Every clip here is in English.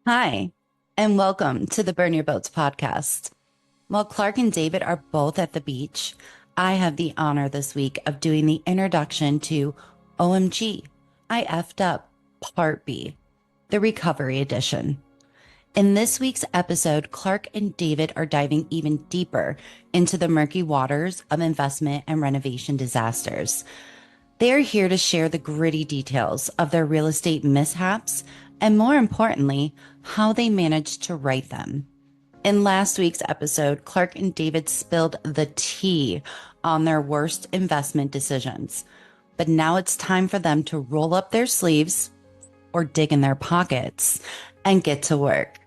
Hi, and welcome to the Burn Your Boats podcast. While Clark and David are both at the beach, I have the honor this week of doing the introduction to OMG, I effed up, Part B, the Recovery Edition. In this week's episode, Clark and David are diving even deeper into the murky waters of investment and renovation disasters. They are here to share the gritty details of their real estate mishaps and, more importantly, how they managed to right them. In last week's episode, Clark and David spilled the tea on their worst investment decisions. But now it's time for them to roll up their sleeves or dig in their pockets and get to work.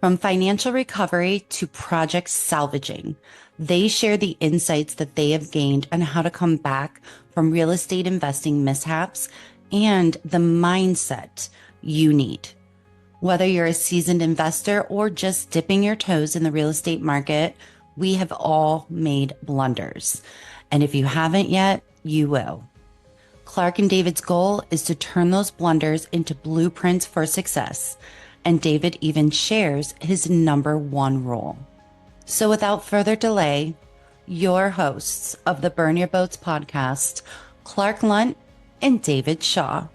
From financial recovery to project salvaging, they share the insights that they have gained on how to come back from real estate investing mishaps and the mindset you need. Whether you're a seasoned investor or just dipping your toes in the real estate market, we have all made blunders. And if you haven't yet, you will. Clark and David's goal is to turn those blunders into blueprints for success. And David even shares his number one rule. So without further delay, your hosts of the Burn Your Boats podcast, Clark Lunt and David Shaw.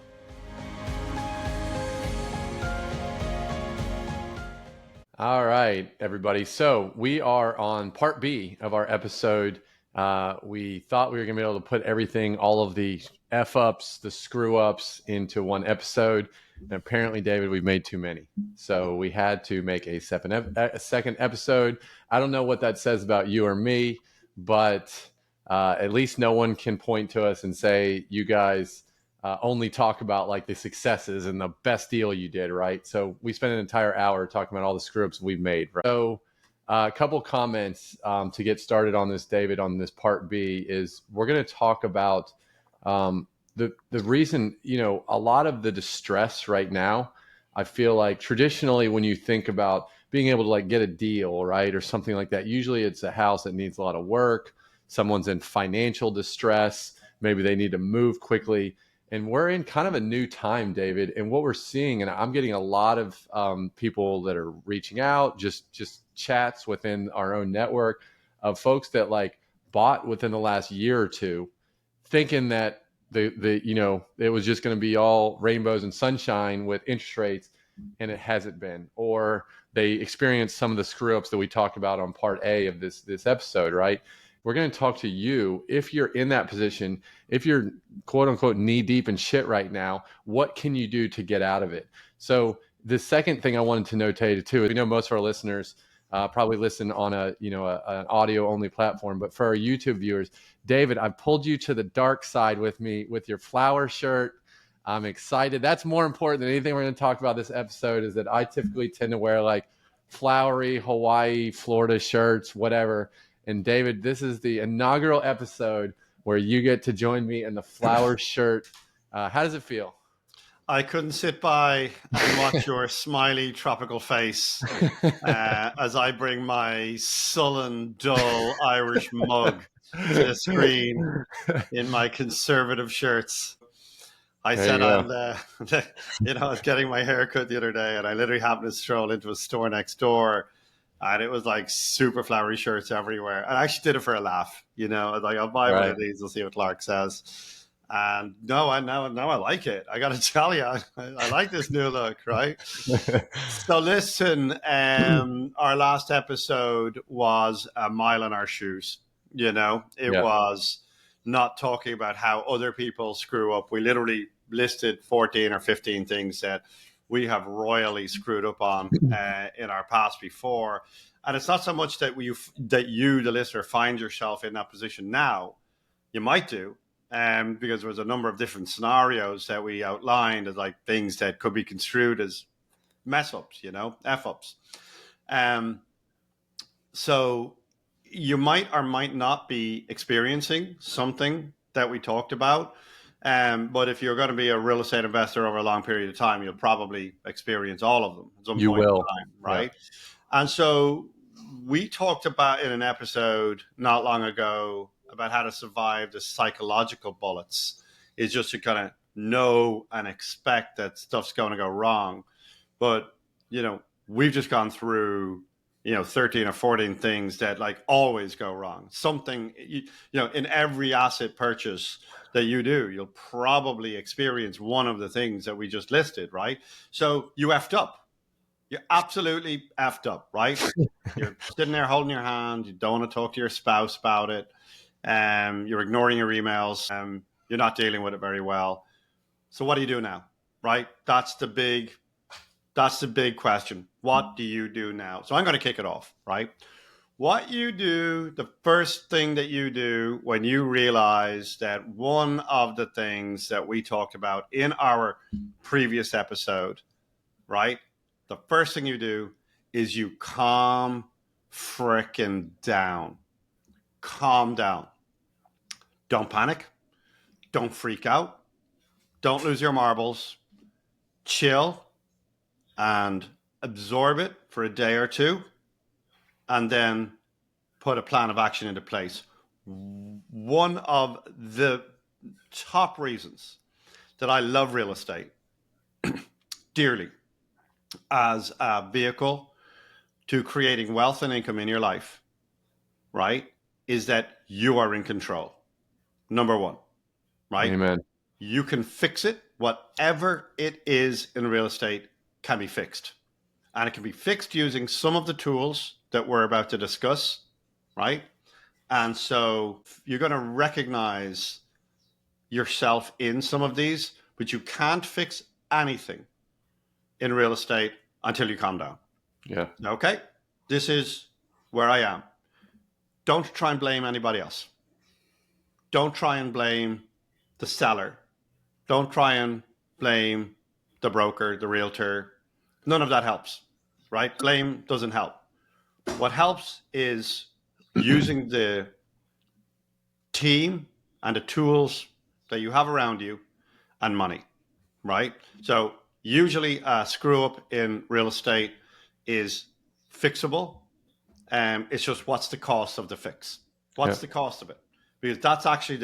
All right, everybody. So we are on part B of our episode. We thought we were going to be able to put everything, all of the F-ups, the screw-ups into one episode. And apparently, David, we've made too many. So we had to make a second episode. I don't know what that says about you or me, but at least no one can point to us and say, you guys only talk about like the successes and the best deal you did, right? So we spent an entire hour talking about all the screw-ups we've made, right? So a couple comments to get started on this, David, on this part B is we're going to talk about the reason, a lot of the distress right now. I feel like traditionally when you think about being able to like get a deal, right, or something like that, usually it's a house that needs a lot of work. Someone's in financial distress. Maybe they need to move quickly. And we're in kind of a new time, David. And what we're seeing, and I'm getting a lot of people that are reaching out, just chats within our own network of folks that like bought within the last year or two, thinking that it was just going to be all rainbows and sunshine with interest rates, and it hasn't been. Or they experienced some of the screw ups that we talked about on part A of this episode, right? We're going to talk to you if you're in that position, if you're quote unquote knee deep in shit right now, what can you do to get out of it? So the second thing I wanted to notate too, we know most of our listeners probably listen on an audio only platform, but for our YouTube viewers, David, I've pulled you to the dark side with me with your flower shirt. I'm excited. That's more important than anything we're going to talk about this episode is that I typically tend to wear like flowery Hawaii, Florida shirts, whatever. And David, this is the inaugural episode where you get to join me in the flower shirt. How does it feel? I couldn't sit by and watch your smiley tropical face as I bring my sullen, dull Irish mug to the screen in my conservative shirts. I said, I was getting my hair cut the other day, and I literally happened to stroll into a store next door, and it was like super flowery shirts everywhere. And I actually did it for a laugh. I was like, I'll buy one of these. We'll see what Clark says. And now I like it. I got to tell you, I like this new look, right? So listen, our last episode was a mile in our shoes. It was not talking about how other people screw up. We literally listed 14 or 15 things that we have royally screwed up on in our past before. And it's not so much that you, the listener, find yourself in that position now. You might do. Because there was a number of different scenarios that we outlined as like things that could be construed as mess ups, F-ups. So you might or might not be experiencing something that we talked about. But if you're going to be a real estate investor over a long period of time, you'll probably experience all of them at some point in time, right? Yeah. And so we talked about in an episode not long ago about how to survive the psychological bullets is just to kind of know and expect that stuff's going to go wrong. But we've just gone through 13 or 14 things that like always go wrong. Something in every asset purchase that you do, you'll probably experience one of the things that we just listed, right? So you effed up. You absolutely effed up, right? You're sitting there holding your hand. You don't want to talk to your spouse about it. You're ignoring your emails. You're not dealing with it very well. So what do you do now, right? That's the big question. What do you do now? So I'm going to kick it off, right? What you do, the first thing that you do when you realize that one of the things that we talked about in our previous episode, right? The first thing you do is you calm frickin' down. Calm down. Don't panic. Don't freak out. Don't lose your marbles. Chill and absorb it for a day or two, and then put a plan of action into place. One of the top reasons that I love real estate dearly as a vehicle to creating wealth and income in your life, right, is that you are in control. Number one, right? Amen. You can fix it. Whatever it is in real estate can be fixed. And it can be fixed using some of the tools that we're about to discuss, right? And so you're going to recognize yourself in some of these, but you can't fix anything in real estate until you calm down. Yeah. Okay? This is where I am. Don't try and blame anybody else. Don't try and blame the seller. Don't try and blame the broker, the realtor. None of that helps, right? Blame doesn't help. What helps is using the team and the tools that you have around you and money, right? So usually a screw up in real estate is fixable. It's just what's the cost of the fix? What's the cost of it? Because that's actually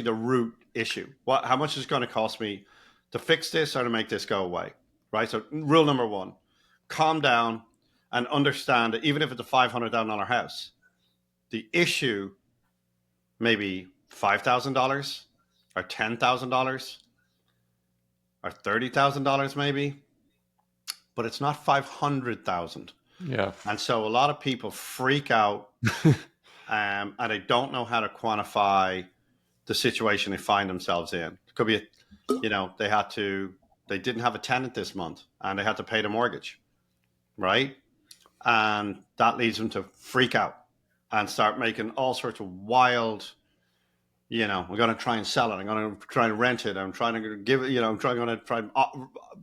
the root issue. How much is it going to cost me to fix this or to make this go away? Right. So rule number one, calm down and understand that even if it's a $500,000 house, the issue may be $5,000 or $10,000 or $30,000 maybe, but it's not 500,000. Yeah. And so a lot of people freak out and they don't know how to quantify the situation they find themselves in. It could be, they didn't have a tenant this month and they had to pay the mortgage, right? And that leads them to freak out and start making all sorts of wild, I'm going to try and sell it. I'm going to try and rent it. I'm trying to give it, I'm going to try and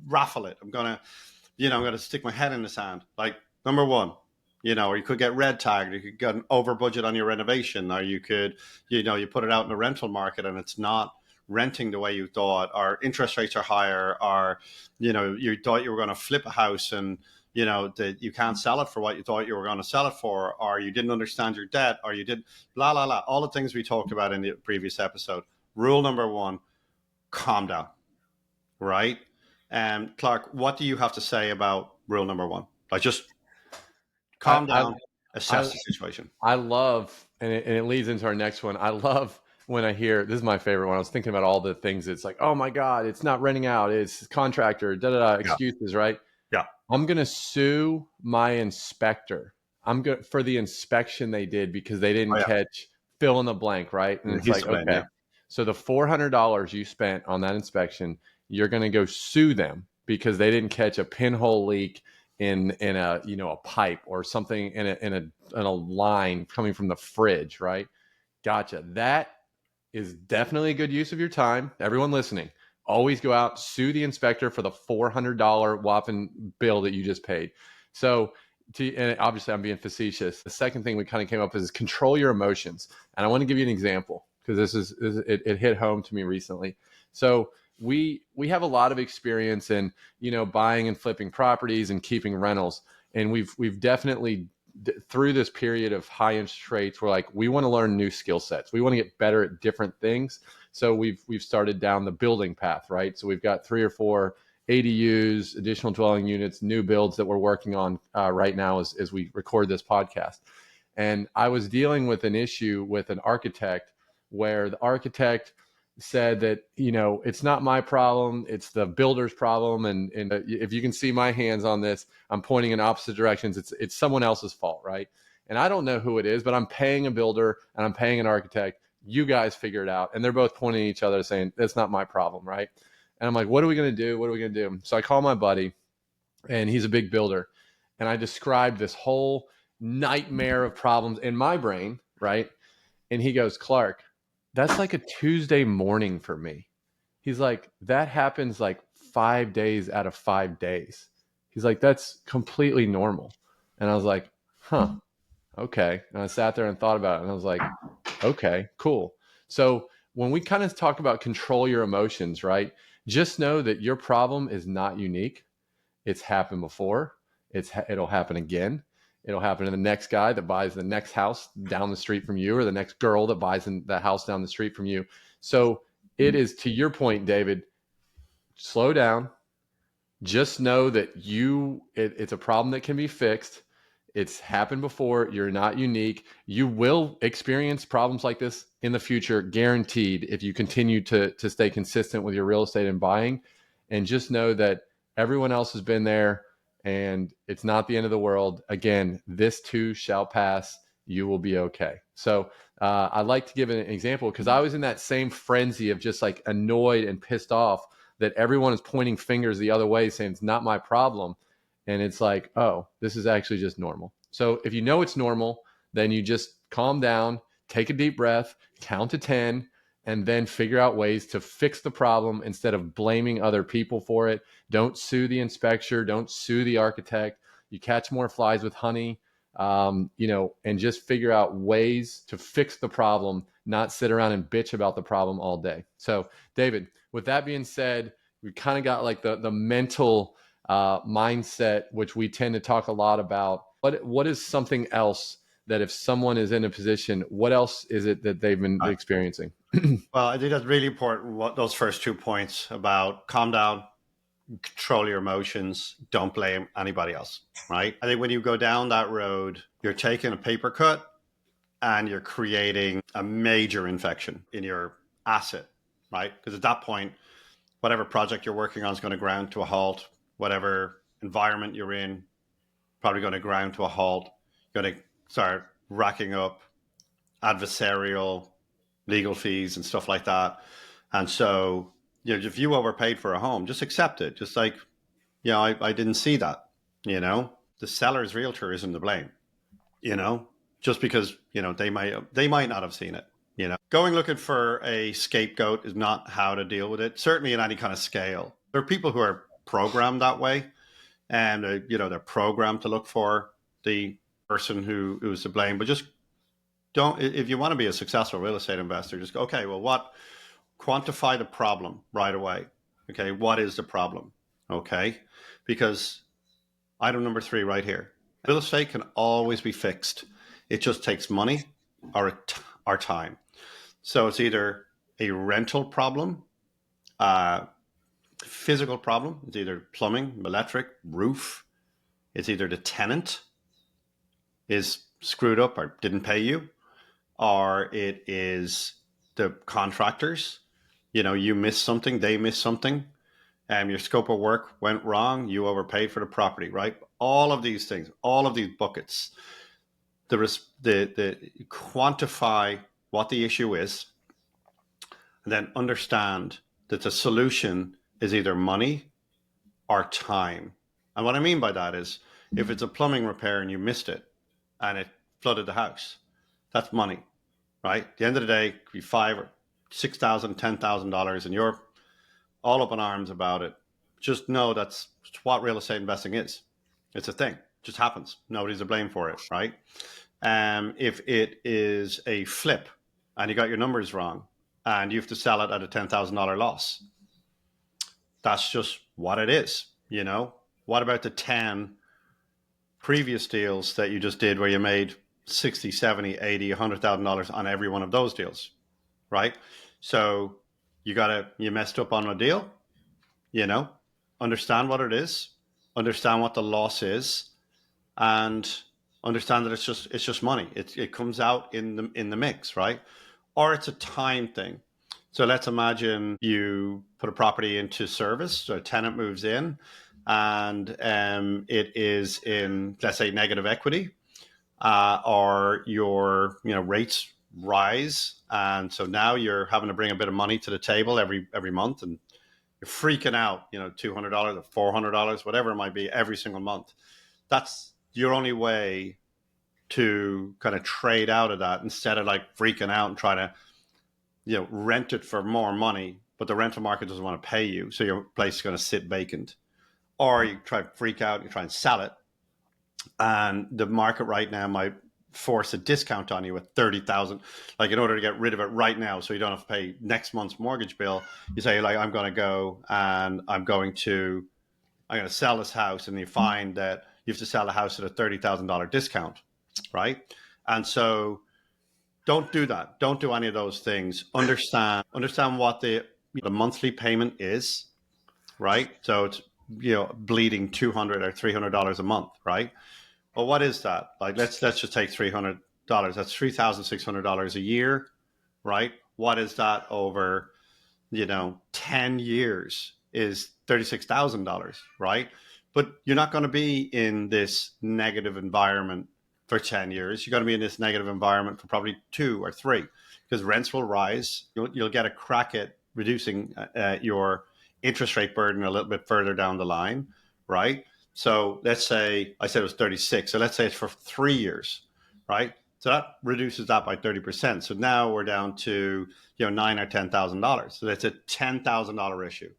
raffle it. I'm going to stick my head in the sand. Like, number one, or you could get red tagged, you could get an over budget on your renovation, or you could, you put it out in the rental market and it's not renting the way you thought, or interest rates are higher, or, you thought you were going to flip a house and, that you can't sell it for what you thought you were going to sell it for, or you didn't understand your debt, or you did blah, blah, blah. All the things we talked about in the previous episode. Rule number one, calm down, right? And Clark, what do you have to say about rule number one? Like, just calm down, assess the situation. I love, and it leads into our next one. I love when I hear, this is my favorite one. I was thinking about all the things. It's like, oh my God, it's not renting out. It's contractor, excuses, right? Yeah. I'm going to sue my inspector. I'm going for the inspection they did because they didn't catch fill in the blank, right? And it's like, okay. So the $400 you spent on that inspection, you're going to go sue them because they didn't catch a pinhole leak in a a pipe or something in a line coming from the fridge, right? Gotcha. That is definitely a good use of your time. Everyone listening, always go out, sue the inspector for the $400 whopping bill that you just paid. So, and obviously I'm being facetious. The second thing we kind of came up with is control your emotions. And I want to give you an example because it hit home to me recently. So we have a lot of experience in, buying and flipping properties and keeping rentals. And we've definitely through this period of high interest rates, we're like, we want to learn new skill sets. We want to get better at different things. So we've started down the building path, right? So we've got 3 or 4 ADUs, additional dwelling units, new builds that we're working on right now as we record this podcast. And I was dealing with an issue with an architect where the architect said that, it's not my problem, it's the builder's problem. And if you can see my hands on this, I'm pointing in opposite directions. It's someone else's fault, right? And I don't know who it is, but I'm paying a builder and I'm paying an architect. You guys figure it out. And they're both pointing at each other saying, that's not my problem, right? And I'm like, what are we going to do? What are we going to do? So I call my buddy, and he's a big builder. And I described this whole nightmare of problems in my brain, right? And he goes, Clark, that's like a Tuesday morning for me. He's like, that happens like 5 days out of 5 days. He's like, that's completely normal. And I was like, huh, okay. And I sat there and thought about it, and I was like, okay, cool. So when we kind of talk about control your emotions, right? Just know that your problem is not unique. It's happened before. It'll happen again. It'll happen to the next guy that buys the next house down the street from you, or the next girl that buys the house down the street from you. So it is, to your point, David, slow down. Just know that it's a problem that can be fixed. It's happened before. You're not unique. You will experience problems like this in the future, guaranteed, if you continue to stay consistent with your real estate and buying. And just know that everyone else has been there, and it's not the end of the world. Again, this too shall pass. You will be okay. So I'd like to give an example, because I was in that same frenzy of just like annoyed and pissed off that everyone is pointing fingers the other way saying it's not my problem. And it's like, oh, this is actually just normal. So if you know it's normal, then you just calm down, take a deep breath, count to 10, and then figure out ways to fix the problem instead of blaming other people for it. Don't sue the inspector. Don't sue the architect. You catch more flies with honey, and just figure out ways to fix the problem, not sit around and bitch about the problem all day. So, David, with that being said, we kind of got like the mental mindset, which we tend to talk a lot about. What is something else that if someone is in a position, what else is it that they've been experiencing? Well, I think that's really important, those first 2 points about calm down, control your emotions, don't blame anybody else, right? I think when you go down that road, you're taking a paper cut and you're creating a major infection in your asset, right? Because at that point, whatever project you're working on is going to ground to a halt. Whatever environment you're in, probably going to ground to a halt. You're going to start racking up adversarial legal fees and stuff like that. And so, if you overpaid for a home, just accept it. Just like, I didn't see that. The seller's realtor isn't to blame. Just because they might not have seen it. Going looking for a scapegoat is not how to deal with it. Certainly in any kind of scale, there are people who are programmed that way, and they're programmed to look for the person who's to blame. But just don't. If you want to be a successful real estate investor, just go, okay, well, quantify the problem right away. Okay, what is the problem? Okay, because item number 3 right here, real estate can always be fixed. It just takes money or time. So it's either a rental problem, physical problem. It's either plumbing, electric, roof. It's either the tenant is screwed up or didn't pay you, or it is the contractors. You missed something, they missed something, and your scope of work went wrong. You overpaid for the property, right? All of these things, all of these buckets. The quantify what the issue is, and then understand that the solution is either money or time. And what I mean by that is, if it's a plumbing repair and you missed it and it flooded the house, that's money, right? At the end of the day, it could be $5,000 or $6,000, $10,000, and you're all up in arms about it. Just know that's what real estate investing is. It's a thing. It just happens. Nobody's to blame for it, right? If it is a flip and you got your numbers wrong and you have to sell it at a $10,000 loss, that's just what it is. What about the 10 previous deals that you just did where you made 60, 70, 80, $100,000 on every one of those deals, right? So you messed up on a deal, understand what it is, understand what the loss is, and understand that it's just money. It comes out in the mix, right? Or it's a time thing. So let's imagine you put a property into service, so a tenant moves in, and it is in, let's say, negative equity, or your rates rise, and so now you're having to bring a bit of money to the table every month, and you're freaking out, $200 or $400, whatever it might be, every single month. That's your only way to kind of trade out of that, instead of like freaking out and trying to rent it for more money, but the rental market doesn't want to pay you, so your place is going to sit vacant. Or you try to freak out, you try and sell it, and the market right now might force a discount on you at 30,000, like in order to get rid of it right now, so you don't have to pay next month's mortgage bill. You say, like, I'm going to go and I'm going to sell this house, and you find that you have to sell the house at a $30,000 discount, right? And so don't do that. Don't do any of those things. Understand what the monthly payment is, right? So it's bleeding $200 or $300 a month, right? Well, what is that? Like, let's just take $300. That's $3,600 a year, right? What is that over 10 years? Is $36,000, right? But you're not going to be in this negative environment for 10 years. You're going to be in this negative environment for probably 2 or 3, because rents will rise. You'll get a crack at reducing your interest rate burden a little bit further down the line, right? So let's say, I said it was 36. So let's say it's for 3 years, right? So that reduces that by 30%. So now we're down to $9,000 or $10,000. So that's a $10,000 issue.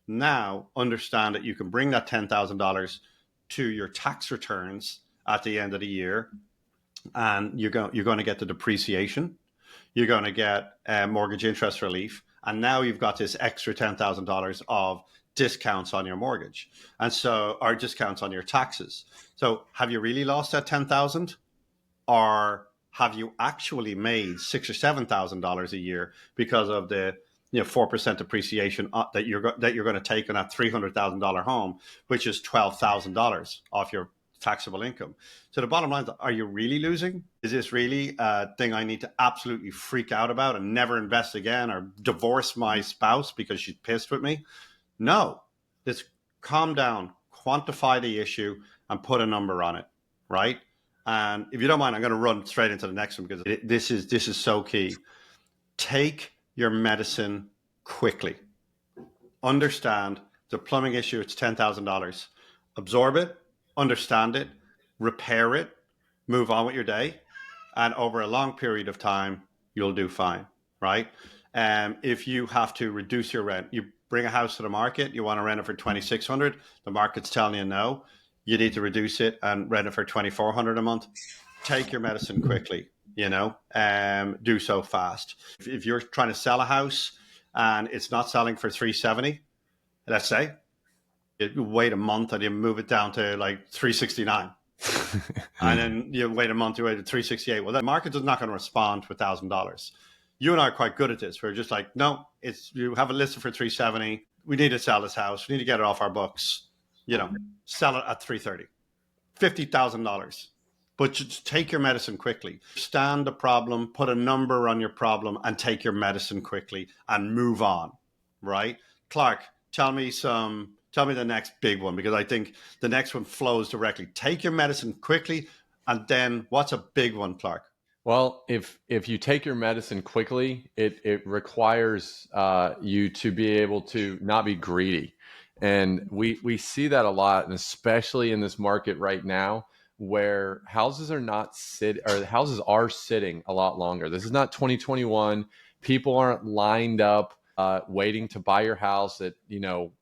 Now understand that you can bring that $10,000 to your tax returns at the end of the year, and you're going to get the depreciation. You're going to get mortgage interest relief, and now you've got this extra $10,000 of discounts on your mortgage, and so are discounts on your taxes. So have you really lost that 10,000, or have you actually made $6,000 or $7,000 a year because of the 4% depreciation that you're going to take on that $300,000 home, which is $12,000 off your taxable income? So the bottom line is, are you really losing? Is this really a thing I need to absolutely freak out about and never invest again, or divorce my spouse because she's pissed with me? No, just calm down, quantify the issue, and put a number on it, right? And if you don't mind, I'm going to run straight into the next one, because this is so key. Take your medicine quickly. Understand the plumbing issue, it's $10,000. Absorb it, understand it, repair it, move on with your day, and over a long period of time, you'll do fine, right? If you have to reduce your rent, you bring a house to the market, you want to rent it for $2,600, the market's telling you no, you need to reduce it and rent it for $2,400 a month. Take your medicine quickly, do so fast. If you're trying to sell a house and it's not selling for $370, let's say, you wait a month and you move it down to like $369. And then you wait a month, you wait to $368. Well, the market is not going to respond to $1,000. You and I are quite good at this. We're just like, no, you have it listed for $370. We need to sell this house. We need to get it off our books. Sell it at $330, $50,000. But just take your medicine quickly. Understand the problem, put a number on your problem, and take your medicine quickly and move on, right? Clark, tell me the next big one, because I think the next one flows directly. Take your medicine quickly, and then what's a big one, Clark? Well, if you take your medicine quickly, it requires you to be able to not be greedy. And we see that a lot, and especially in this market right now, where houses are sitting a lot longer. This is not 2021. People aren't lined up waiting to buy your house at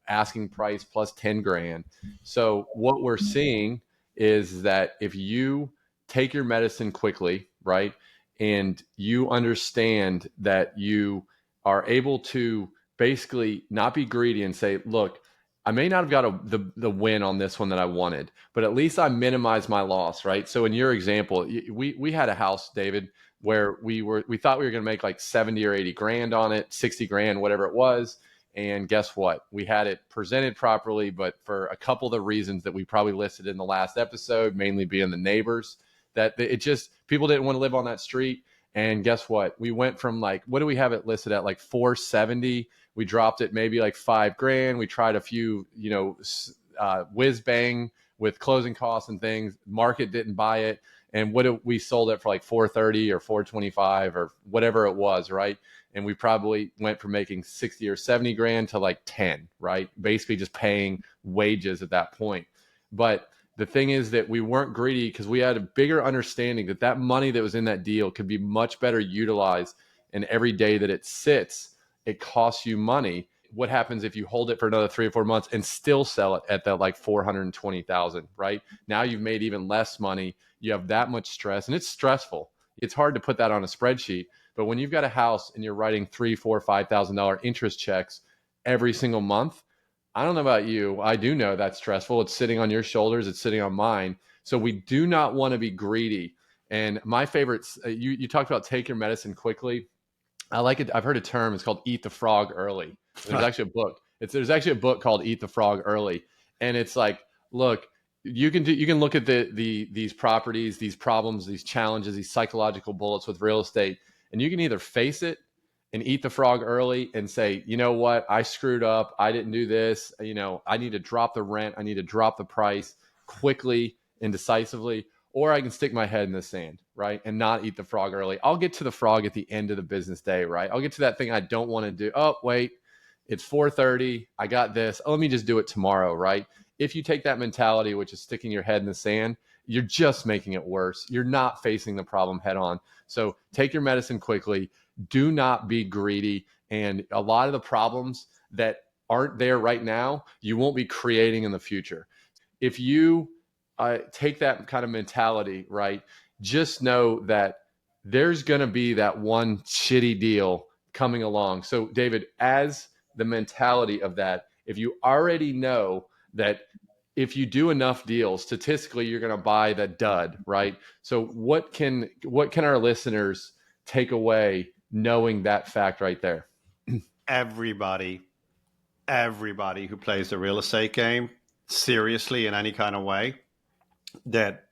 asking price plus 10 grand. So what we're seeing is that if you take your medicine quickly, right, and you understand that you are able to basically not be greedy and say, look, I may not have got the win on this one that I wanted, but at least I minimized my loss, right? So in your example, we had a house, David, where we thought we were going to make like 70 or 80 grand on it, 60 grand, whatever it was. And guess what? We had it presented properly, but for a couple of the reasons that we probably listed in the last episode, mainly being the neighbors, that it just, people didn't want to live on that street. And guess what? We went from like, what do we have it listed at? Like 470. We dropped it maybe like $5,000. We tried a few, whiz bang with closing costs and things. Market didn't buy it. And we sold it for like 430 or 425 or whatever it was, right? And we probably went from making 60 or 70 grand to like 10, right? Basically just paying wages at that point. But the thing is that we weren't greedy because we had a bigger understanding that that money that was in that deal could be much better utilized. And every day that it sits, it costs you money. What happens if you hold it for another 3 or 4 months and still sell it at that like 420,000, right? Now you've made even less money. You have that much stress, and it's stressful. It's hard to put that on a spreadsheet, but when you've got a house and you're writing $3,000, $4,000, $5,000 interest checks every single month, I don't know about you. I do know that's stressful. It's sitting on your shoulders. It's sitting on mine. So we do not want to be greedy. And my favorites, you talked about take your medicine quickly. I like it. I've heard a term. It's called eat the frog early. There's actually a book. There's actually a book called Eat the Frog Early. And it's like, look, you can look at these properties, these problems, these challenges, these psychological bullets with real estate, and you can either face it and eat the frog early and say, you know what, I screwed up. I didn't do this. I need to drop the rent. I need to drop the price quickly and decisively, or I can stick my head in the sand, right? And not eat the frog early. I'll get to the frog at the end of the business day, right? I'll get to that thing I don't want to do. Oh, wait, it's 4:30. I got this. Oh, let me just do it tomorrow, right? If you take that mentality, which is sticking your head in the sand, you're just making it worse. You're not facing the problem head on. So take your medicine quickly. Do not be greedy. And a lot of the problems that aren't there right now, you won't be creating in the future. If you take that kind of mentality, right, just know that there's going to be that one shitty deal coming along. So, David, as the mentality of that, if you already know that if you do enough deals, statistically, you're going to buy the dud, right? So what can our listeners take away knowing that fact right there? Everybody who plays the real estate game seriously in any kind of way that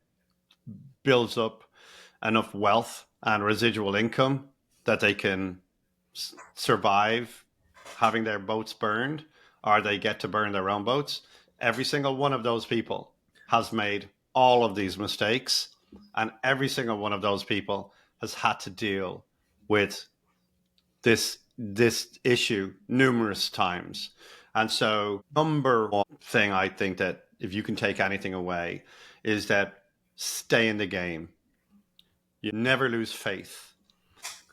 builds up enough wealth and residual income that they can survive having their boats burned, or they get to burn their own boats. Every single one of those people has made all of these mistakes, and every single one of those people has had to deal with this issue numerous times. And so, number one thing I think that if you can take anything away is that stay in the game. You never lose faith,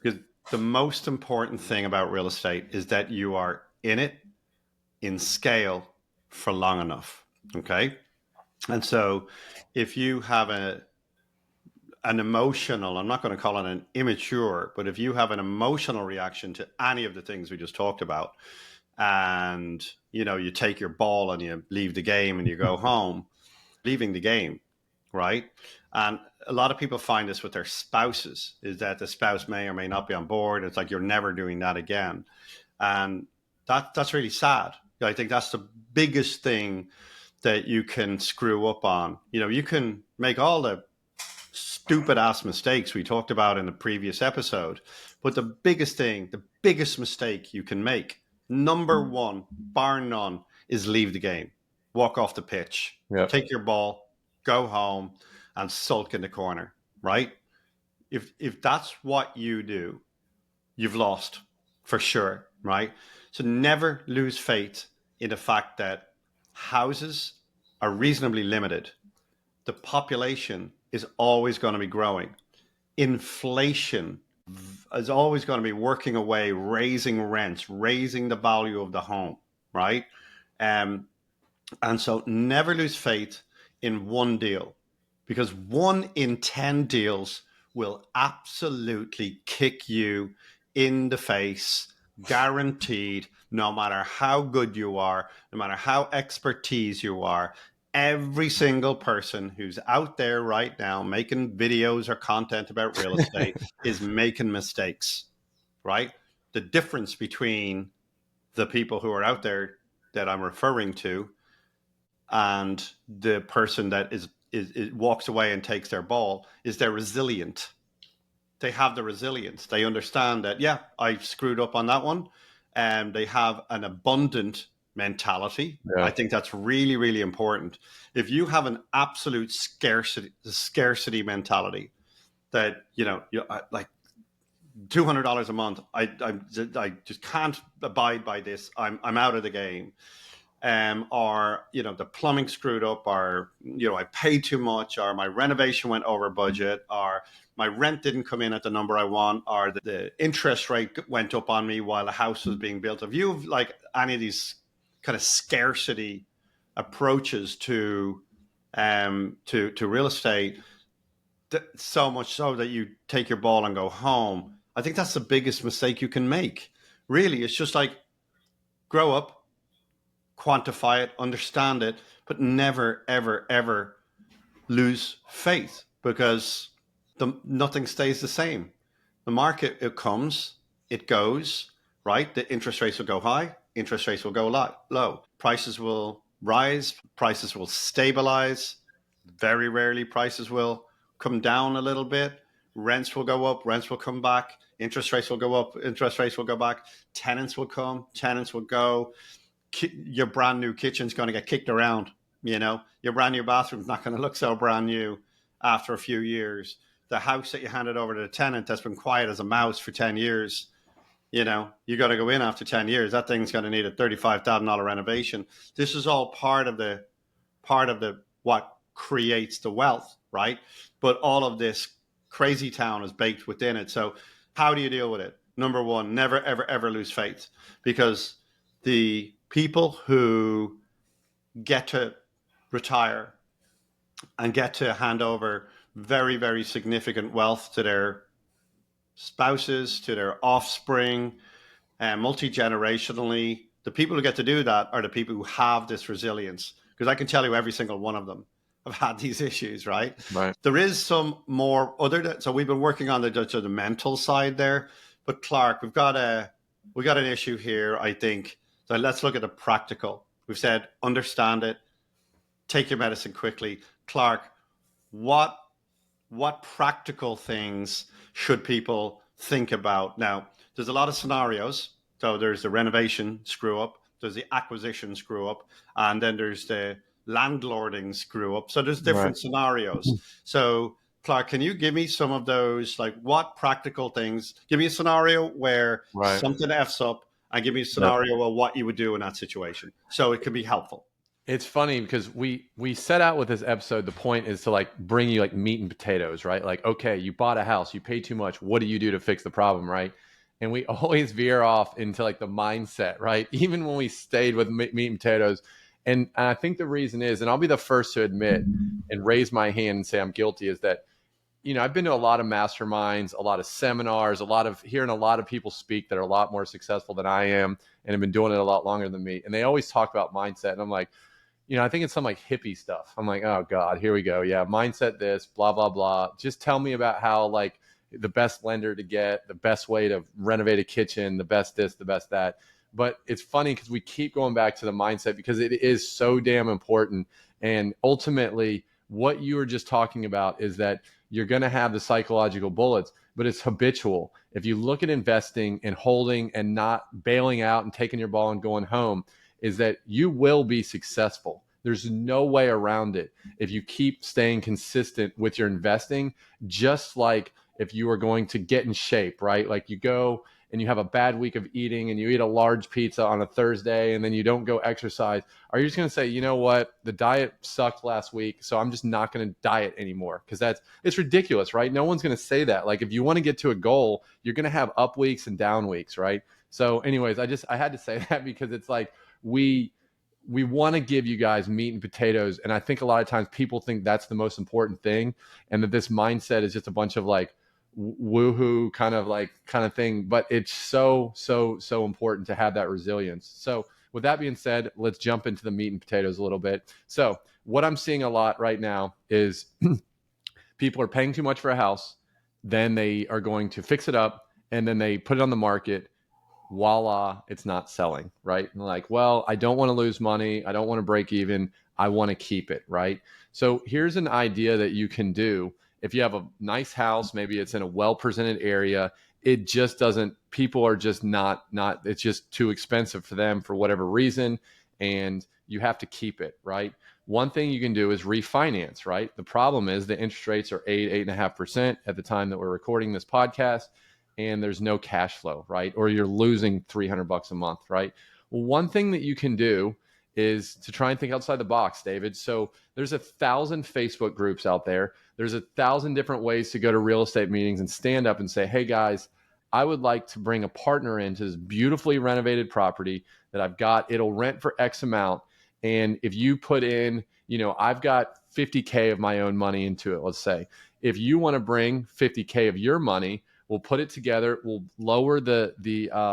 because the most important thing about real estate is that you are in it in scale for long enough. Okay. And so if you have an emotional, I'm not going to call it an immature, but if you have an emotional reaction to any of the things we just talked about, and you take your ball and you leave the game and you go home, leaving the game, right? And a lot of people find this with their spouses, is that the spouse may or may not be on board. It's like, you're never doing that again. And that's really sad. I think that's the biggest thing that you can screw up on. You can make all the stupid ass mistakes we talked about in the previous episode, but the biggest mistake you can make, number one, bar none, is leave the game, walk off the pitch, take your ball, go home, and sulk in the corner, right? If that's what you do, you've lost for sure, right? So never lose faith in the fact that houses are reasonably limited. The population is always going to be growing. Inflation is always going to be working away, raising rents, raising the value of the home, right? And so never lose faith in one deal, because 1 in 10 deals will absolutely kick you in the face, guaranteed, no matter how good you are, no matter how expertise you are. Every single person who's out there right now making videos or content about real estate is making mistakes, right? The difference between the people who are out there that I'm referring to, and the person that is walks away and takes their ball, is they're resilient. They have the resilience. They understand that, yeah, I screwed up on that one. And they have an abundant mentality. Yeah. I think that's really, really important. If you have an absolute scarcity mentality, that, like $200 a month, I just can't abide by this. I'm out of the game. Or the plumbing screwed up, or I paid too much, or my renovation went over budget, or my rent didn't come in at the number I want, or the interest rate went up on me while the house was being built. If you've like any of these kind of scarcity approaches to real estate, so much so that you take your ball and go home, I think that's the biggest mistake you can make. Really, it's just like, grow up, quantify it, understand it, but never, ever, ever lose faith, because nothing stays the same. The market, it comes, it goes, right? The interest rates will go high, interest rates will go low. Prices will rise, prices will stabilize. Very rarely prices will come down a little bit. Rents will go up, rents will come back. Interest rates will go up, interest rates will go back. Tenants will come, tenants will go. Your brand new kitchen's going to get kicked around. Your brand new bathroom's not going to look so brand new after a few years. The house that you handed over to the tenant that's been quiet as a mouse for 10 years, you got to go in after 10 years. That thing's going to need a $35,000 renovation. This is all part of the what creates the wealth, right? But all of this crazy town is baked within it. So how do you deal with it? Number one, never, ever, ever lose faith, because the people who get to retire and get to hand over very, very significant wealth to their spouses, to their offspring, and multi-generationally, the people who get to do that are the people who have this resilience. Because I can tell you every single one of them have had these issues, right? Right. There is some more so we've been working on the mental side there. But Clark, we got an issue here, I think. So let's look at the practical. We've said, understand it, take your medicine quickly. Clark, what practical things should people think about? Now, there's a lot of scenarios. So there's the renovation screw up, there's the acquisition screw up, and then there's the landlording screw up. So there's different scenarios. So Clark, can you give me some of those? Like, what practical things? Give me a scenario where something F's up, and give me a scenario of what you would do in that situation, so it can be helpful. It's funny because we set out with this episode. The point is to like bring you like meat and potatoes, right? Like, okay, you bought a house, you paid too much. What do you do to fix the problem, right? And we always veer off into like the mindset, right? Even when we stayed with meat and potatoes. And I think the reason is, and I'll be the first to admit and raise my hand and say I'm guilty, is that, I've been to a lot of masterminds, a lot of seminars, hearing a lot of people speak that are a lot more successful than I am and have been doing it a lot longer than me. And they always talk about mindset. And I'm like, I think it's some like hippie stuff. I'm like, oh God, here we go. Yeah, mindset this, blah, blah, blah. Just tell me about how like the best lender to get, the best way to renovate a kitchen, the best this, the best that. But it's funny because we keep going back to the mindset because it is so damn important. And ultimately, what you were just talking about is that you're going to have the psychological bullets, but it's habitual. If you look at investing and holding and not bailing out and taking your ball and going home, is that you will be successful. There's no way around it. If you keep staying consistent with your investing, just like if you are going to get in shape, right? Like you go and you have a bad week of eating and you eat a large pizza on a Thursday and then you don't go exercise, are you just going to say, you know what, the diet sucked last week, so I'm just not going to diet anymore? Because it's ridiculous, right? No one's going to say that. Like if you want to get to a goal, you're going to have up weeks and down weeks, right? So anyways, I had to say that because it's like we want to give you guys meat and potatoes. And I think a lot of times people think that's the most important thing. And that this mindset is just a bunch of like woohoo kind of thing. But it's so important to have that resilience. So with that being said, let's jump into the meat and potatoes a little bit. So what I'm seeing a lot right now is people are paying too much for a house. Then they are going to fix it up and then they put it on the market. voila, it's not selling, right? And like, well, I don't want to lose money. I don't want to break even. I want to keep it, right? So here's an idea that you can do. If you have a nice house, maybe it's in a well-presented area, it just doesn't, people are just not, it's just too expensive for them for whatever reason. And you have to keep it, right? One thing you can do is refinance, right? The problem is the interest rates are 8.5% at the time that we're recording this podcast, and there's no cash flow, right? Or you're losing $300 a month, right? Well, one thing that you can do is to try and think outside the box, David. So there's 1,000 Facebook groups out there. There's 1,000 different ways to go to real estate meetings and stand up and say, hey guys, I would like to bring a partner into this beautifully renovated property that I've got. It'll rent for X amount. And if you put in, I've got 50K of my own money into it, let's say. If you want to bring 50K of your money, we'll put it together. We'll lower the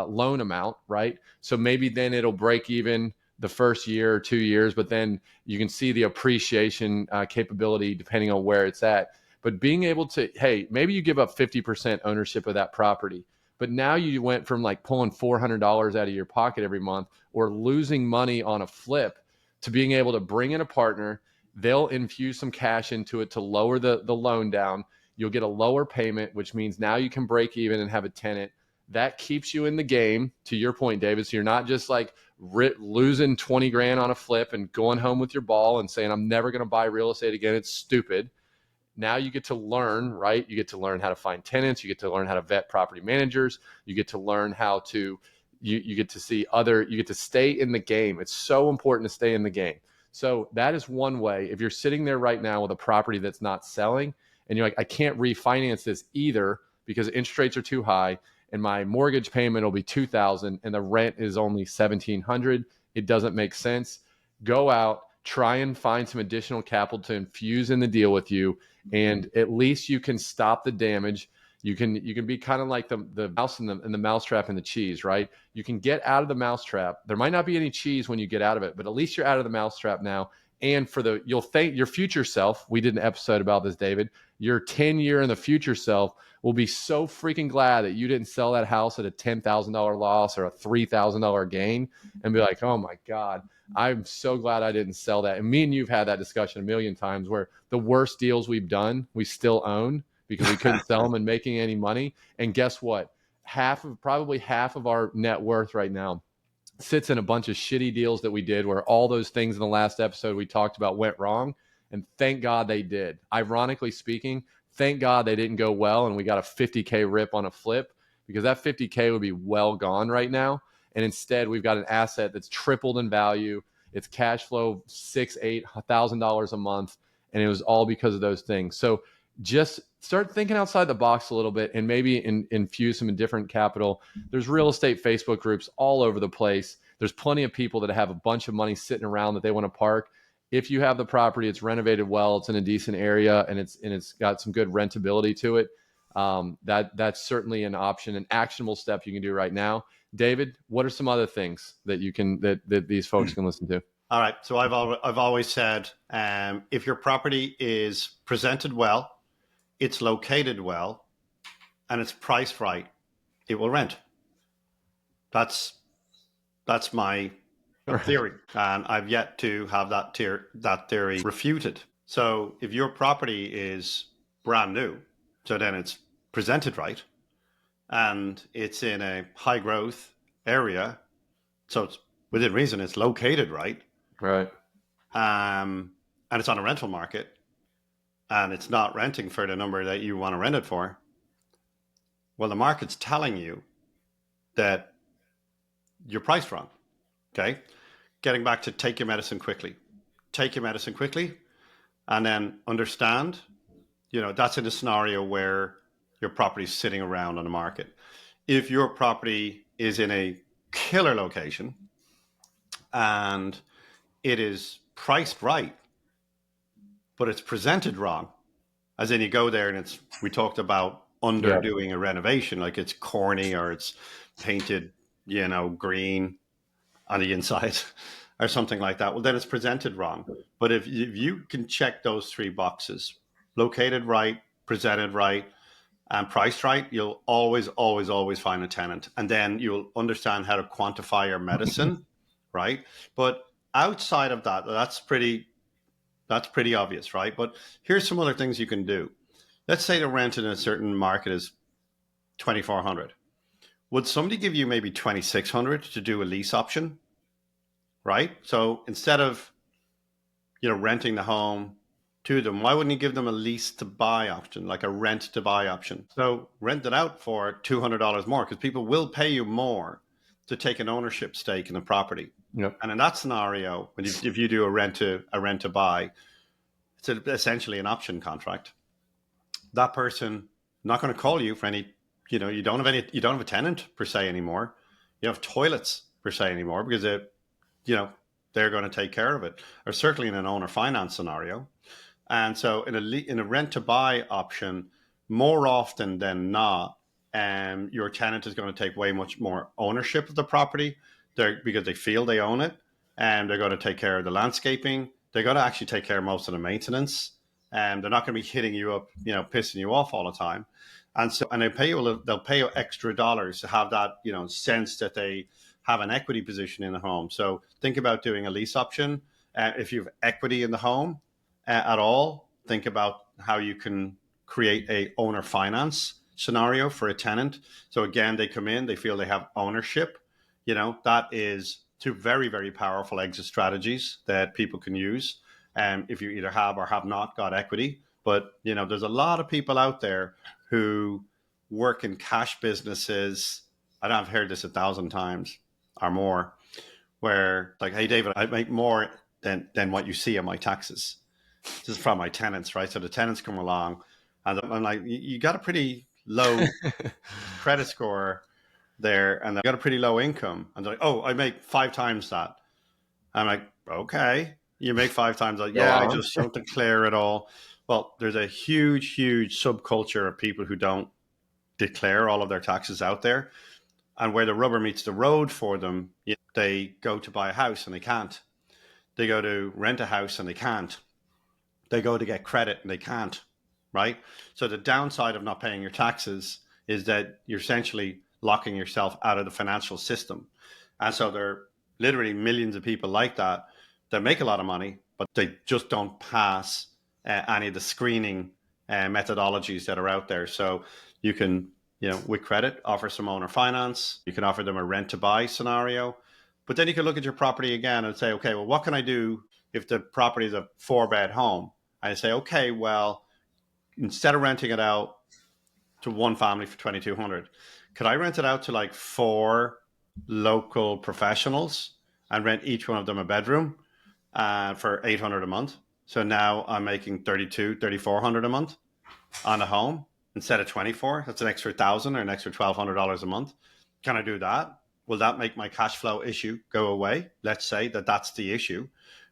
loan amount, right? So maybe then it'll break even the first year or 2 years, but then you can see the appreciation capability depending on where it's at. But being able to, hey, maybe you give up 50% ownership of that property, but now you went from like pulling $400 out of your pocket every month or losing money on a flip to being able to bring in a partner. They'll infuse some cash into it to lower the loan down. You'll get a lower payment, which means now you can break even and have a tenant. That keeps you in the game, to your point, David. So you're not just like losing 20 grand on a flip and going home with your ball and saying, I'm never going to buy real estate again. It's stupid. Now you get to learn, right? You get to learn how to find tenants. You get to learn how to vet property managers. You get to learn how to, you get to see you get to stay in the game. It's so important to stay in the game. So that is one way. If you're sitting there right now with a property that's not selling and you're like, I can't refinance this either because interest rates are too high and my mortgage payment will be $2,000 and the rent is only $1,700. It doesn't make sense. Go out, try and find some additional capital to infuse in the deal with you, and at least you can stop the damage. You can be kind of like the mouse in the mousetrap and the cheese, right? You can get out of the mousetrap. There might not be any cheese when you get out of it, but at least you're out of the mousetrap now. And you'll thank your future self. We did an episode about this, David. Your 10-year in the future self will be so freaking glad that you didn't sell that house at a $10,000 loss or a $3,000 gain and be like, oh my God, I'm so glad I didn't sell that. And me and you've had that discussion a million times where the worst deals we've done, we still own because we couldn't sell them and making any money. And guess what? Probably half of our net worth right now sits in a bunch of shitty deals that we did where all those things in the last episode we talked about went wrong. And thank God they did. Ironically speaking, thank God they didn't go well and we got a 50K rip on a flip because that 50K would be well gone right now. And instead, we've got an asset that's tripled in value. It's cash flow $6,000-$8,000 a month. And it was all because of those things. So just start thinking outside the box a little bit and maybe infuse some different capital. There's real estate Facebook groups all over the place. There's plenty of people that have a bunch of money sitting around that they want to park. If you have the property, it's renovated well, it's in a decent area, and it's got some good rentability to it. That's certainly an option, an actionable step you can do right now. David, what are some other things that you can that these folks can listen to? All right. So I've always said, if your property is presented well, it's located well, and it's priced right, it will rent. That's my theory, and I've yet to have that theory refuted. So if your property is brand new, so then it's presented right, and it's in a high growth area, so it's within reason, it's located right, right, and it's on a rental market, and it's not renting for the number that you want to rent it for. Well, the market's telling you that you're priced wrong. Okay. Getting back to take your medicine quickly. Take your medicine quickly and then understand, that's in a scenario where your property's sitting around on the market. If your property is in a killer location and it is priced right, but it's presented wrong, as in you go there and we talked about underdoing a renovation, like it's corny or it's painted, green on the inside or something like that. Well, then it's presented wrong. But if you can check those three boxes, located right, presented right, and priced right, you'll always, always, always find a tenant. And then you'll understand how to quantify your medicine, right? But outside of that, that's pretty obvious, right? But here's some other things you can do. Let's say the rent in a certain market is 2,400. Would somebody give you maybe 2,600 to do a lease option, right? So instead of renting the home to them, why wouldn't you give them a lease to buy option, like a rent to buy option? So rent it out for $200 more, because people will pay you more to take an ownership stake in the property. Yep. And in that scenario, if you do a rent to buy, it's essentially an option contract. That person not going to call you for any, you don't have a tenant per se anymore. You don't have toilets per se anymore, because they're going to take care of it, or certainly in an owner finance scenario. And so in a rent to buy option, more often than not, your tenant is going to take way much more ownership of the property because they feel they own it, and they're going to take care of the landscaping. They're going to actually take care of most of the maintenance, and they're not going to be hitting you up, pissing you off all the time. And they'll pay you extra dollars to have that, sense that they have an equity position in the home. So think about doing a lease option. If you have equity in the home at all, think about how you can create a owner finance scenario for a tenant. So again, they come in, they feel they have ownership. That is two very, very powerful exit strategies that people can use. If you either have or have not got equity. But, there's a lot of people out there who work in cash businesses. I've heard this 1,000 times or more, where like, hey, David, I make more than what you see on my taxes. This is from my tenants, right? So the tenants come along, and I'm like, you got a pretty low credit score there, and I got a pretty low income. And they're like, oh, I make 5 times that. I'm like, okay, you make 5 times that. Yeah, I just don't declare it all. Well, there's a huge, huge subculture of people who don't declare all of their taxes out there. And where the rubber meets the road for them, they go to buy a house and they can't. They go to rent a house and they can't. They go to get credit and they can't, right? So the downside of not paying your taxes is that you're essentially locking yourself out of the financial system. And so there are literally millions of people like that make a lot of money, but they just don't pass any of the screening methodologies that are out there. So you can, with credit, offer some owner finance. You can offer them a rent to buy scenario. But then you can look at your property again and say, okay, well, what can I do if the property is a 4-bed home? I say, okay, well, instead of renting it out to one family for 2,200, could I rent it out to like 4 local professionals and rent each one of them a bedroom for 800 a month? So now I'm making 3,400 a month on a home instead of 24. That's an extra 1,000 or an extra $1,200 a month. Can I do that? Will that make my cash flow issue go away? Let's say that's the issue,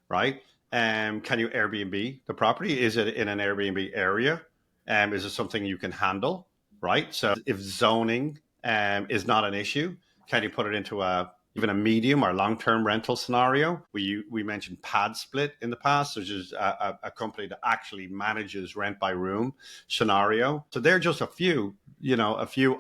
right? Can you Airbnb the property? Is it in an Airbnb area? Is it something you can handle, right? So if zoning is not an issue, can you put it into even a medium or long-term rental scenario? We mentioned Pad Split in the past, which is a company that actually manages rent by room scenario. So they're just a few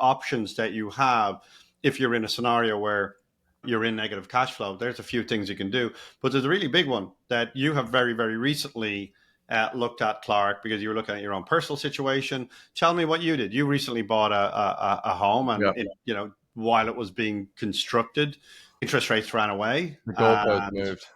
options that you have if you're in a scenario where you're in negative cash flow. There's a few things you can do, but there's a really big one that you have very, very recently looked at, Clark, because you were looking at your own personal situation. Tell me what you did. You recently bought a home, and while it was being constructed, interest rates ran away. The goalpost moved.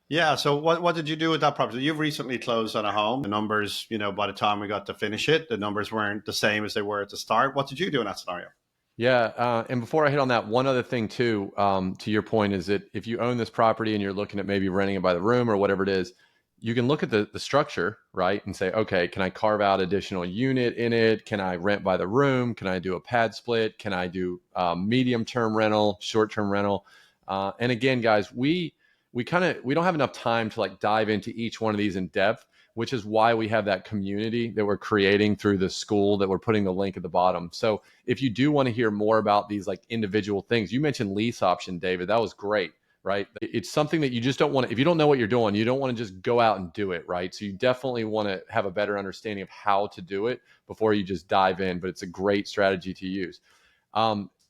Yeah. So what did you do with that property? You've recently closed on a home. The numbers, by the time we got to finish it, the numbers weren't the same as they were at the start. What did you do in that scenario? Yeah. And before I hit on that, one other thing too, to your point, is that if you own this property and you're looking at maybe renting it by the room or whatever it is, you can look at the structure, right? And say, okay, can I carve out additional unit in it? Can I rent by the room? Can I do a pad split? Can I do medium-term rental, short-term rental? And again, guys, we don't have enough time to like dive into each one of these in depth, which is why we have that community that we're creating through the school that we're putting the link at the bottom. So if you do want to hear more about these like individual things, you mentioned lease option, David, that was great. right? It's something that you just don't want to, if you don't know what you're doing, you don't want to just go out and do it, right? So you definitely want to have a better understanding of how to do it before you just dive in, but it's a great strategy to use.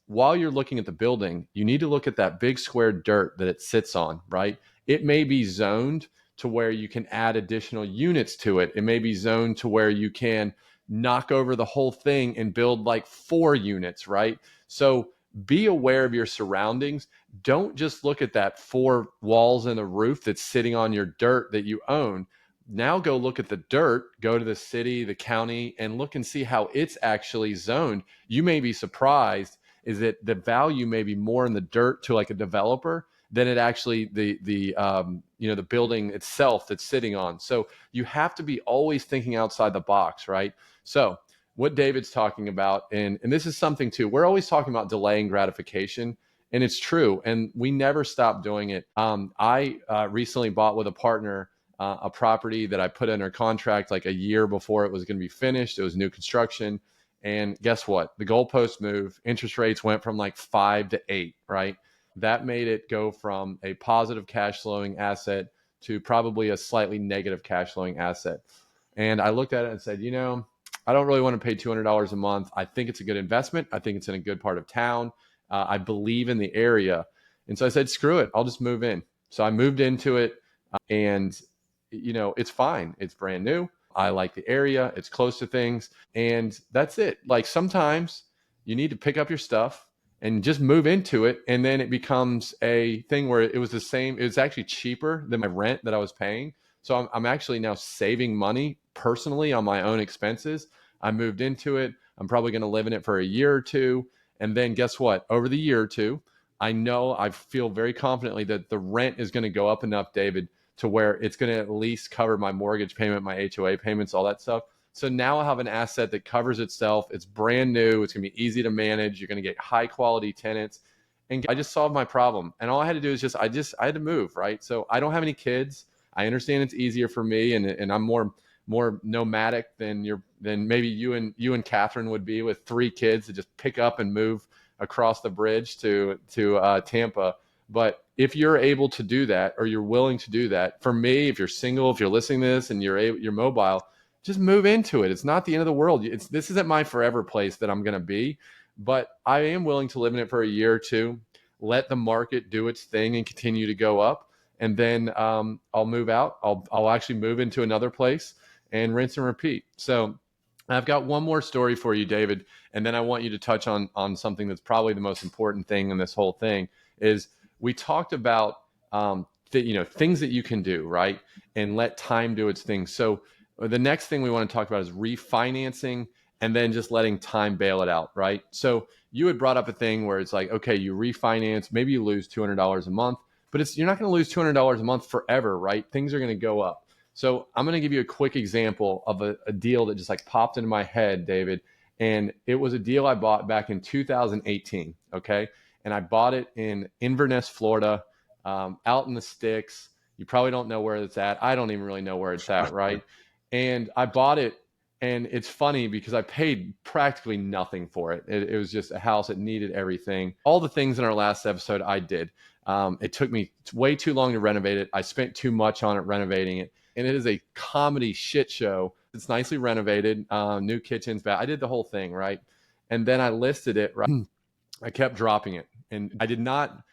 While you're looking at the building, you need to look at that big square dirt that it sits on, right? It may be zoned to where you can add additional units to it. It may be zoned to where you can knock over the whole thing and build like 4 units, right? So be aware of your surroundings. Don't just look at that 4 walls and a roof that's sitting on your dirt that you own. Now go look at the dirt, go to the city, the county, and look and see how it's actually zoned. You may be surprised is that the value may be more in the dirt to like a developer than it actually the building itself that's sitting on. So you have to be always thinking outside the box, right? So what David's talking about, and this is something too, we're always talking about delaying gratification, and it's true, and we never stop doing it. I recently bought with a partner a property that I put under contract like a year before it was going to be finished. It was new construction. And guess what? The goalpost moved. Interest rates went from like 5 to 8, right? That made it go from a positive cash flowing asset to probably a slightly negative cash flowing asset. And I looked at it and said, I don't really want to pay $200 a month. I think it's a good investment. I think it's in a good part of town. I believe in the area. And so I said, screw it. I'll just move in. So I moved into it and, it's fine. It's brand new. I like the area. It's close to things. And that's it. Like sometimes you need to pick up your stuff and just move into it. And then it becomes a thing where it was the same. It was actually cheaper than my rent that I was paying. So I'm actually now saving money personally on my own expenses. I moved into it. I'm probably going to live in it for a year or two. And then guess what? Over the year or two, I feel very confidently that the rent is going to go up enough, David, to where it's going to at least cover my mortgage payment, my HOA payments, all that stuff. So now I have an asset that covers itself. It's brand new. It's going to be easy to manage. You're going to get high quality tenants. And I just solved my problem. And all I had to do is I had to move, right? So I don't have any kids. I understand it's easier for me, and I'm more nomadic than maybe you and Catherine would be with 3 kids to just pick up and move across the bridge to Tampa. But if you're able to do that, or you're willing to do that, for me, if you're single, if you're listening to this and you're mobile, just move into it. It's not the end of the world. This isn't my forever place that I'm going to be, but I am willing to live in it for a year or two, let the market do its thing and continue to go up. And then I'll move out. I'll actually move into another place and rinse and repeat. So I've got one more story for you, David, and then I want you to touch on something that's probably the most important thing in this whole thing is we talked about things that you can do, right? And let time do its thing. So the next thing we want to talk about is refinancing and then just letting time bail it out, right? So you had brought up a thing where it's like, okay, you refinance, maybe you lose $200 a month, but you're not going to lose $200 a month forever, right? Things are going to go up. So I'm going to give you a quick example of a deal that just like popped into my head, David. And it was a deal I bought back in 2018, okay? And I bought it in Inverness, Florida, out in the sticks. You probably don't know where it's at. I don't even really know where it's at, right? And I bought it, and it's funny because I paid practically nothing for it. It was just a house that needed everything. All the things in our last episode I did. It took me way too long to renovate it. I spent too much on it renovating it. And it is a comedy shit show. It's nicely renovated, new kitchens, I did the whole thing, right? And then I listed it, right? I kept dropping it, and I did not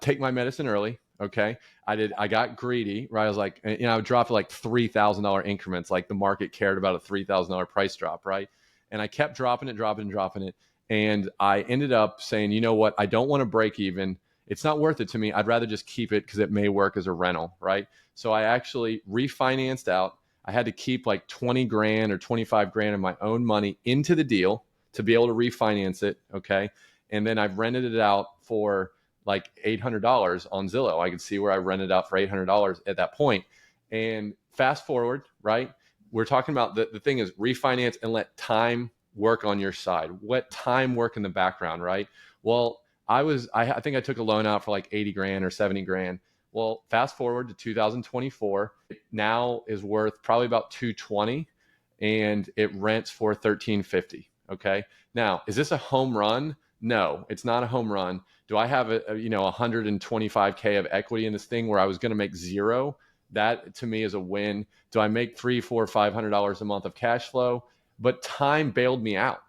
take my medicine early. Okay, I got greedy, right? I was like, I would drop it like $3,000 increments, like the market cared about a $3,000 price drop, right? And I kept dropping it, and I ended up saying, you know what? I don't want to break even. It's not worth it to me. I'd rather just keep it because it may work as a rental, right? So I actually refinanced out. I had to keep like 20 grand or 25 grand of my own money into the deal to be able to refinance it. Okay. And then I've rented it out for like $800 on Zillow. I could see where I rented out for $800 at that point. And fast forward, right? We're talking about the thing is refinance and let time work on your side. Let time work in the background, right? Well, I think I took a loan out for like 80 grand or 70 grand. Well, fast forward to 2024, it now is worth probably about 220 and it rents for 1350. Okay. Now, is this a home run? No, it's not a home run, Do I have a 125K of equity in this thing where I was going to make zero? That to me is a win. Do I make $300, $400, $500 a month of cash flow? But time bailed me out.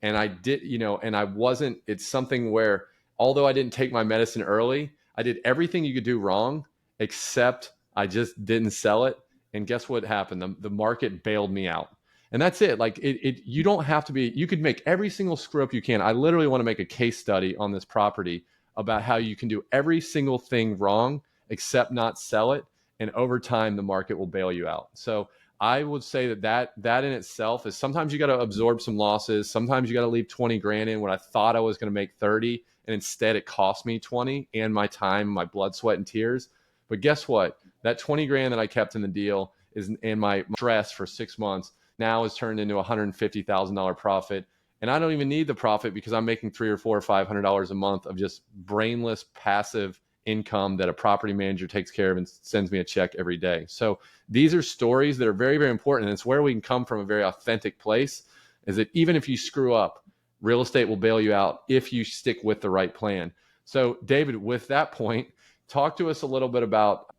And I did, and I wasn't, it's something where, although I didn't take my medicine early, I did everything you could do wrong, except I just didn't sell it. And guess what happened? The market bailed me out. And that's it. Like you don't have to be, you could make every single screw up you can. I literally want to make a case study on this property about how you can do every single thing wrong, except not sell it. And over time, the market will bail you out. So I would say that in itself is, sometimes you got to absorb some losses. Sometimes you got to leave 20 grand in when I thought I was going to make 30. And instead it cost me 20 and my time, my blood, sweat, and tears. But guess what? That 20 grand that I kept in the deal is, and my stress for 6 months now is turned into a $150,000 profit. And I don't even need the profit because I'm making $300 or $400 or $500 a month of just brainless passive income that a property manager takes care of and sends me a check every day. So these are stories that are very, very important. And it's where we can come from a very authentic place, is that even if you screw up, real estate will bail you out if you stick with the right plan. So David, with that point, talk to us a little bit about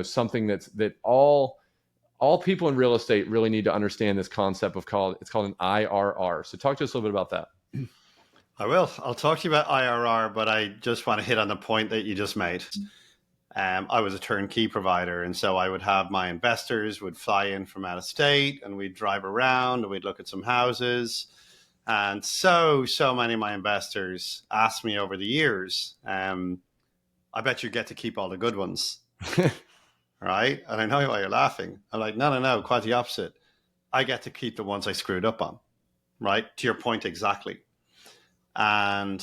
something that all people in real estate really need to understand, this concept of it's called an IRR. So talk to us a little bit about that. I will. I'll talk to you about IRR, but I just want to hit on the point that you just made. I was a turnkey provider, and so I would have my investors would fly in from out of state, and we'd drive around, and we'd look at some houses. And so many of my investors asked me over the years, I bet you get to keep all the good ones. Right? And I know why you're laughing. I'm like, no, quite the opposite. I get to keep the ones I screwed up on. Right? To your point exactly. And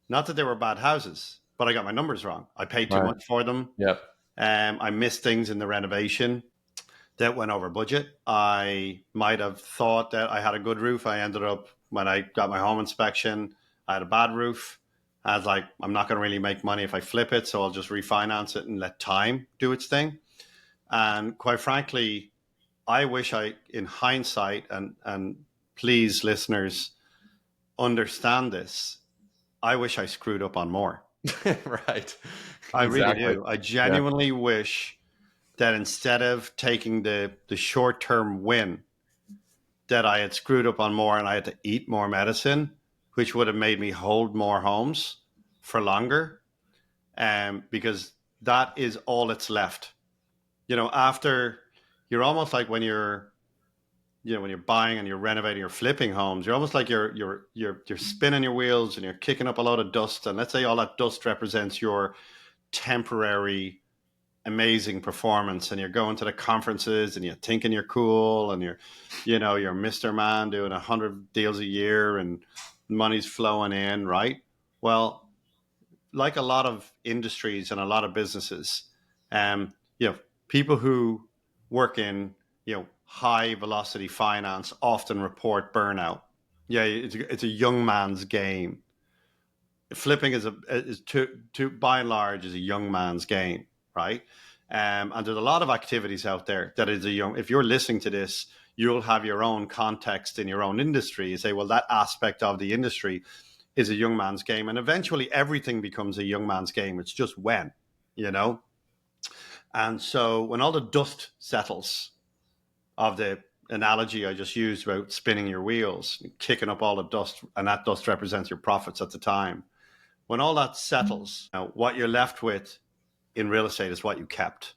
not that they were bad houses, but I got my numbers wrong. I paid too much for them. Yep. I missed things in the renovation that went over budget. I might have thought that I had a good roof. I ended up, when I got my home inspection, I had a bad roof. I was like, I'm not going to really make money if I flip it, so I'll just refinance it and let time do its thing. And quite frankly, I wish in hindsight, and please listeners, understand this, I wish I screwed up on more. Right. I really do. I genuinely wish that instead of taking the short-term win, that I had screwed up on more and I had to eat more medicine, which would have made me hold more homes for longer. Because that is all that's left. After, you're almost like when you're buying and you're renovating or flipping homes, you're almost like you're spinning your wheels and you're kicking up a lot of dust. And let's say all that dust represents your temporary amazing performance, and you're going to the conferences and you're thinking you're cool, and you're Mr. Man doing 100 deals a year and money's flowing in, right? Well, like a lot of industries and a lot of businesses, people who work in high velocity finance often report burnout. Yeah, it's a young man's game. Flipping is by and large is a young man's game, right? And there's a lot of activities out there that is if you're listening to this, you'll have your own context in your own industry. You say, well, that aspect of the industry is a young man's game. And eventually everything becomes a young man's game. It's just when. And so when all the dust settles of the analogy I just used about spinning your wheels, kicking up all the dust, and that dust represents your profits at the time. When all that settles, what you're left with in real estate is what you kept.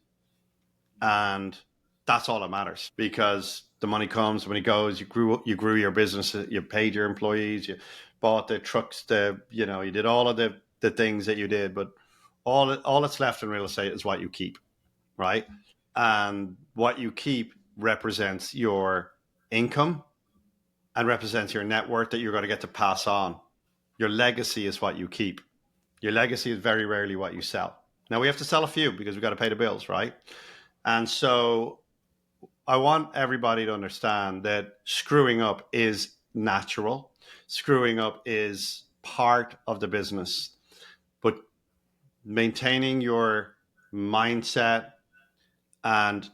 And that's all that matters, because the money comes, when it goes. You grew your business, you paid your employees, you bought the trucks, you did all of the things that you did, but all that's left in real estate is what you keep, right? And what you keep represents your income and represents your net worth that you're going to get to pass on. Your legacy is what you keep. Your legacy is very rarely what you sell. Now, we have to sell a few because we've got to pay the bills, right? And so I want everybody to understand that screwing up is natural. Screwing up is part of the business. But maintaining your mindset and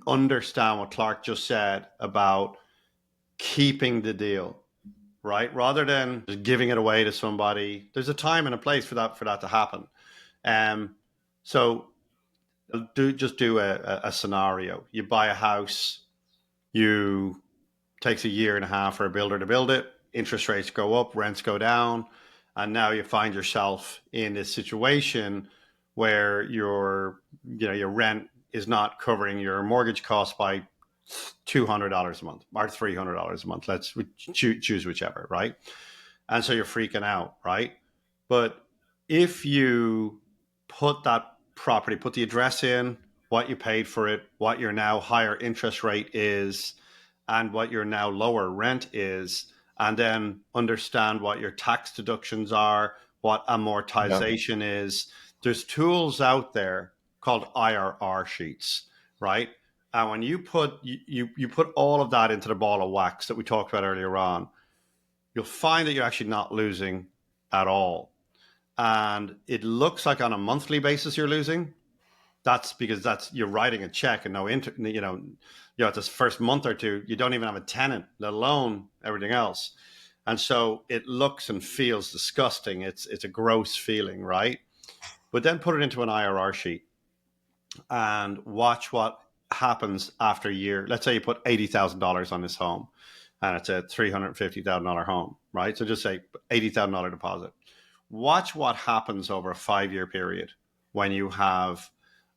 understand what Clark just said about keeping the deal right? Rather than just giving it away to somebody. There's a time and a place for that to happen. So do a scenario. You buy a house, you takes a year and a half for a builder to build it. Interest rates go up, rents go down, and now you find yourself in this situation where your rent is not covering your mortgage costs by $200 a month or $300 a month. Let's choose whichever, right? And so you're freaking out, right? But if you put that property, put the address in, what you paid for it, what your now higher interest rate is, and what your now lower rent is, and then understand what your tax deductions are, what amortization is. There's tools out there called IRR sheets, right? And when you put you put all of that into the ball of wax that we talked about earlier on, you'll find that you're actually not losing at all. And it looks like on a monthly basis you're losing. That's because you're writing a check and this first month or two, you don't even have a tenant, let alone everything else. And so it looks and feels disgusting. It's a gross feeling, right? But then put it into an IRR sheet and watch what happens after a year. Let's say you put $80,000 on this home and it's a $350,000 home, right? So just say $80,000 deposit. Watch what happens over a 5-year period when you have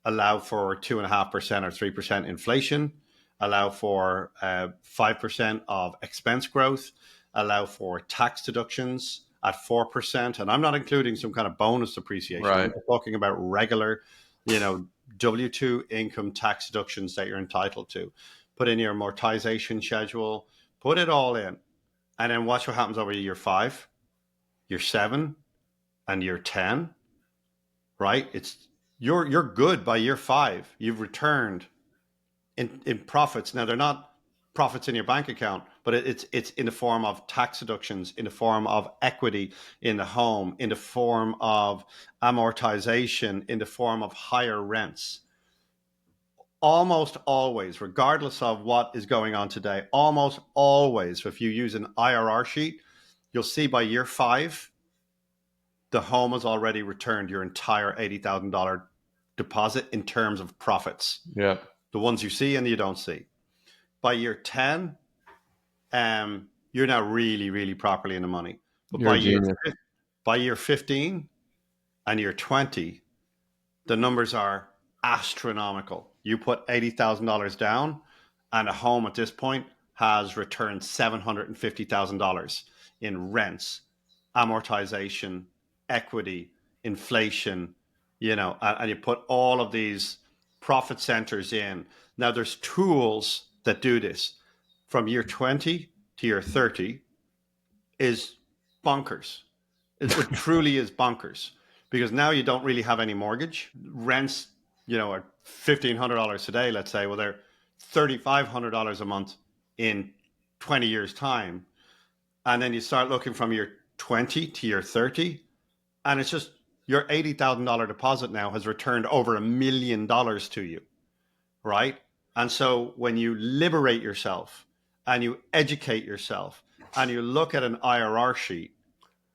allow for 2.5% or 3% inflation, allow for 5% of expense growth, allow for tax deductions at 4%. And I'm not including some kind of bonus depreciation. Right. I'm talking about regular, W-2 income tax deductions that you're entitled to. Put in your amortization schedule, put it all in, and then watch what happens over year 5, year 7, and year 10, right? You're good by year 5. You've returned in profits. Now they're not profits in your bank account, but it's in the form of tax deductions, in the form of equity in the home, in the form of amortization, in the form of higher rents. Almost always, regardless of what is going on today, almost always, if you use an IRR sheet, you'll see by year 5, the home has already returned your entire $80,000 deposit in terms of profits. Yeah. The ones you see and you don't see. By year 10, you're now really, really properly in the money. But by year 15 and year 20, the numbers are astronomical. You put $80,000 down, and a home at this point has returned $750,000 in rents, amortization, equity, inflation, and you put all of these profit centers in. Now, there's tools that do this. From year 20 to year 30 is bonkers. It truly is bonkers, because now you don't really have any mortgage. Rents, are $1,500 today, let's say. Well, they're $3,500 a month in 20 years' time. And then you start looking from year 20 to year 30, and it's just your $80,000 deposit now has returned over $1 million to you, right? And so when you liberate yourself and you educate yourself and you look at an IRR sheet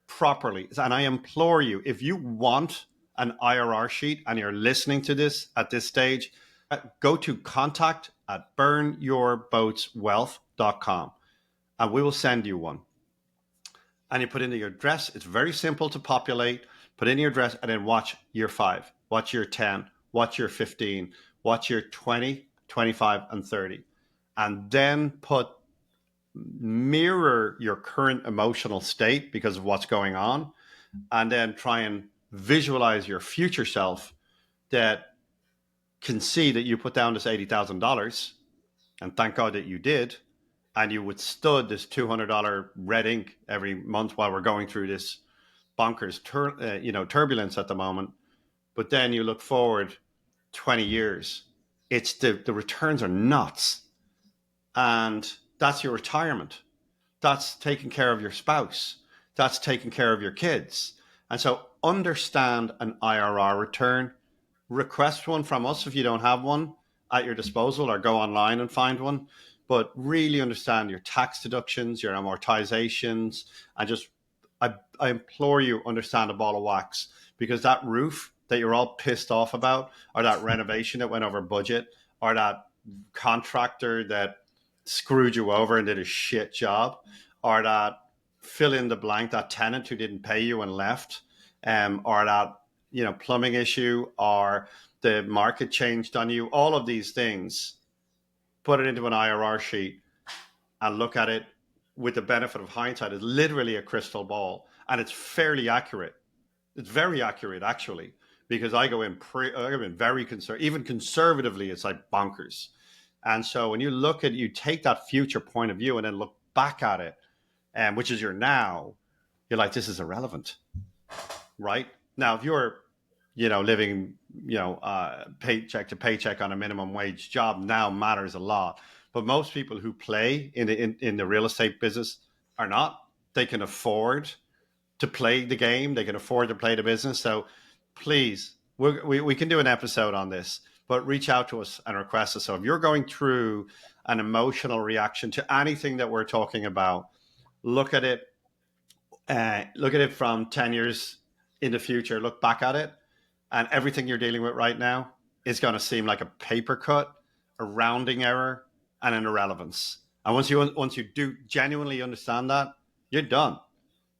properly, and I implore you, if you want an IRR sheet and you're listening to this at this stage, go to contact@burnyourboatswealth.com and we will send you one. And you put in your address. It's very simple to populate. Put in your address and then watch year 5, watch year 10, watch year 15, watch year 20, 25, and 30. And then mirror your current emotional state because of what's going on, and then try and visualize your future self that can see that you put down this $80,000, and thank God that you did, and you withstood this $200 red ink every month while we're going through this bonkers turbulence at the moment. But then you look forward 20 years, it's the returns are nuts, and that's your retirement. That's taking care of your spouse. That's taking care of your kids. And so understand an IRR return. Request one from us if you don't have one at your disposal, or go online and find one. but really understand your tax deductions, your amortizations, and just I implore you, understand a ball of wax, because that roof that you're all pissed off about, or that renovation that went over budget, or that contractor that screwed you over and did a shit job, or that fill in the blank, that tenant who didn't pay you and left, or that plumbing issue, or the market changed on you, all of these things, put it into an IRR sheet and look at it with the benefit of hindsight. It's literally a crystal ball, and it's fairly accurate. It's very accurate, actually, because I go in very conservative. Even conservatively, it's like bonkers. And so when you take that future point of view and then look back at it, which is your now, you're like, this is irrelevant, right? Now, if you're, living, paycheck to paycheck on a minimum wage job, now matters a lot. But most people who play in the real estate business are not. They can afford to play the game. They can afford to play the business. So please, we can do an episode on this, but reach out to us and request us. So if you're going through an emotional reaction to anything that we're talking about, look at it. Look at it from 10 years in the future. Look back at it, and everything you're dealing with right now is going to seem like a paper cut, a rounding error, and an irrelevance. And once you do genuinely understand that, you're done.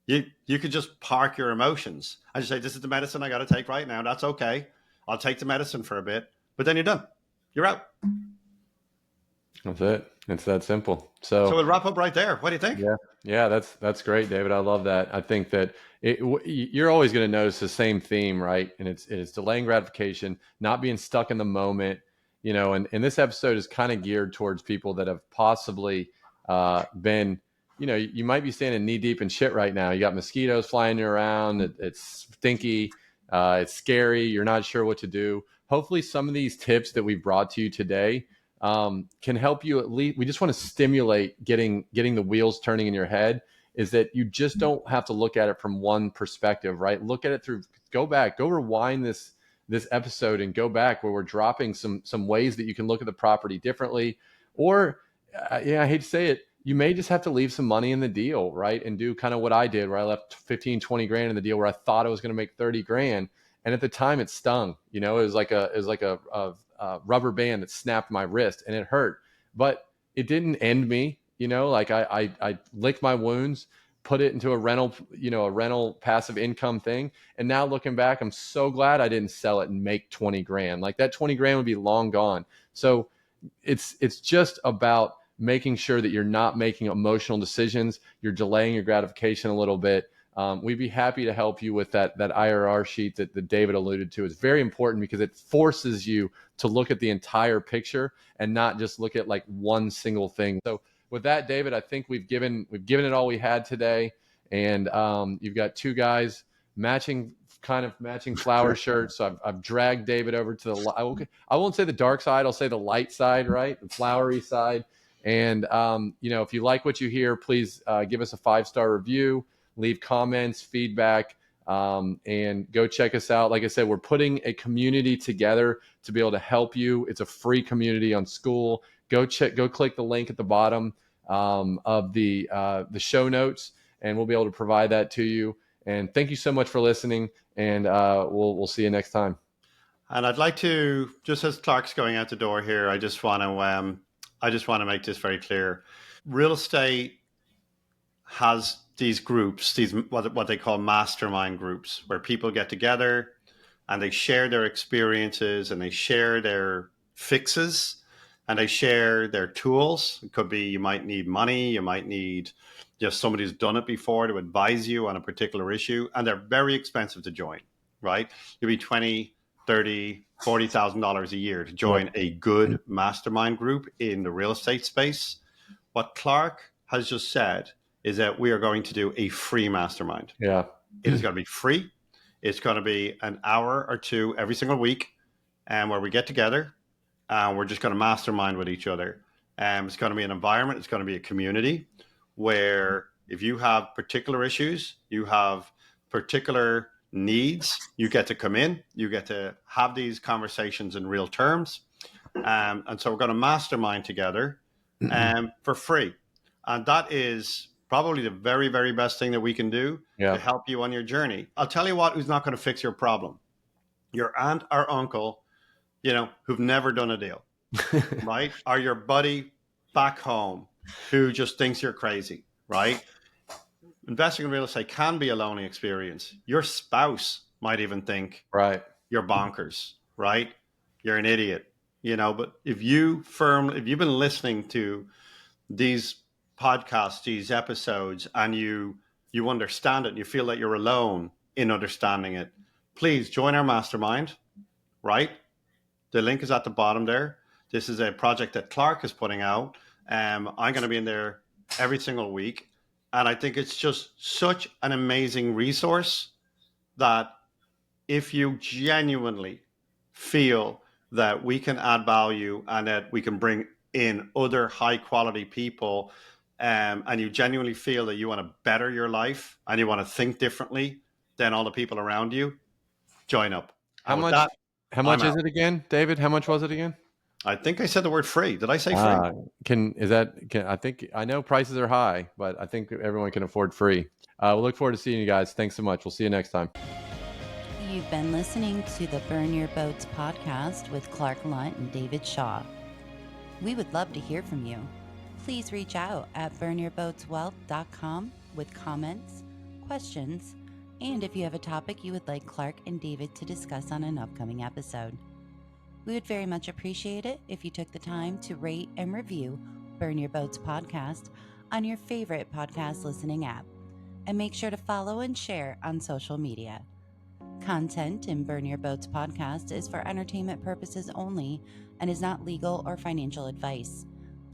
You could just park your emotions and just say, this is the medicine I got to take right now. That's okay. I'll take the medicine for a bit, but then you're done. You're out. That's it. It's that simple. So we'll wrap up right there. What do you think? Yeah, that's great, David. I love that. I think that you're always going to notice the same theme, right? And it's delaying gratification, not being stuck in the moment, and this episode is kind of geared towards people that have possibly been, you might be standing knee deep in shit right now. You got mosquitoes flying around. It's stinky. It's scary. You're not sure what to do. Hopefully some of these tips that we've brought to you today can help you. At least we just want to stimulate getting the wheels turning in your head, is that you just don't have to look at it from one perspective, right? Look at it through, go rewind this episode and go back where we're dropping some ways that you can look at the property differently. Or I hate to say it, you may just have to leave some money in the deal, right? And do kind of what I did, where I left 15, 20 grand in the deal where I thought I was going to make 30 grand. And at the time it stung, it was like a rubber band that snapped my wrist and it hurt, but it didn't end me. Like I licked my wounds, put it into a rental passive income thing. And now looking back, I'm so glad I didn't sell it and make 20 grand. Like that 20 grand would be long gone. So it's just about making sure that you're not making emotional decisions. You're delaying your gratification a little bit. We'd be happy to help you with that IRR sheet that David alluded to. It's very important because it forces you to look at the entire picture and not just look at like one single thing. So with that, David, I think we've given it all we had today. And you've got two guys matching flower shirts. So I've dragged David over to I won't say the dark side. I'll say the light side, right? The flowery side. And, if you like what you hear, please give us a 5-star review, leave comments, feedback, and go check us out. Like I said, we're putting a community together to be able to help you. It's a free community on School. Go click the link at the bottom of the show notes, and we'll be able to provide that to you. And thank you so much for listening, and we'll see you next time. And I'd like to, just as Clark's going out the door here, I just want to make this very clear. Real estate has these groups, these what they call mastermind groups, where people get together and they share their experiences and they share their fixes and they share their tools. It could be you might need money, you might need just somebody who's done it before to advise you on a particular issue, and they're very expensive to join, right? You'll be $20,000, $30,000, $40,000 a year to join a good mastermind group in the real estate space. What Clark has just said is that we are going to do a free mastermind. Yeah. It is going to be free. It's going to be an hour or two every single week, and where we get together and we're just going to mastermind with each other. It's going to be an environment. It's going to be a community where if you have particular issues, you have particular needs, you get to come in, you get to have these conversations in real terms. And so we're going to mastermind together. for free. And that is probably the very, very best thing that we can do to help you on your journey. I'll tell you what, who's not going to fix your problem. Your aunt or uncle, who've never done a deal, right? Or your buddy back home who just thinks you're crazy, right? Investing in real estate can be a lonely experience. Your spouse might even think you're bonkers, right? You're an idiot, but if you've been listening to these podcasts, these episodes, and you understand it and you feel that you're alone in understanding it, please join our mastermind, right? The link is at the bottom there. This is a project that Clark is putting out. I'm going to be in there every single week. And I think it's just such an amazing resource that if you genuinely feel that we can add value and that we can bring in other high quality people, and you genuinely feel that you want to better your life and you want to think differently than all the people around you, join up. How much is it again, David? How much was it again? I think I said the word free. Did I say free? I think I know prices are high, but I think everyone can afford free. We'll look forward to seeing you guys. Thanks so much. We'll see you next time. You've been listening to the Burn Your Boats podcast with Clark Lunt and David Shaw. We would love to hear from you. Please reach out at burnyourboatswealth.com with comments, questions, and if you have a topic you would like Clark and David to discuss on an upcoming episode. We would very much appreciate it if you took the time to rate and review Burn Your Boats podcast on your favorite podcast listening app, and make sure to follow and share on social media. Content in Burn Your Boats podcast is for entertainment purposes only and is not legal or financial advice.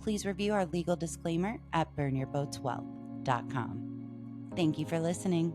Please review our legal disclaimer at burnyourboatswealth.com. Thank you for listening.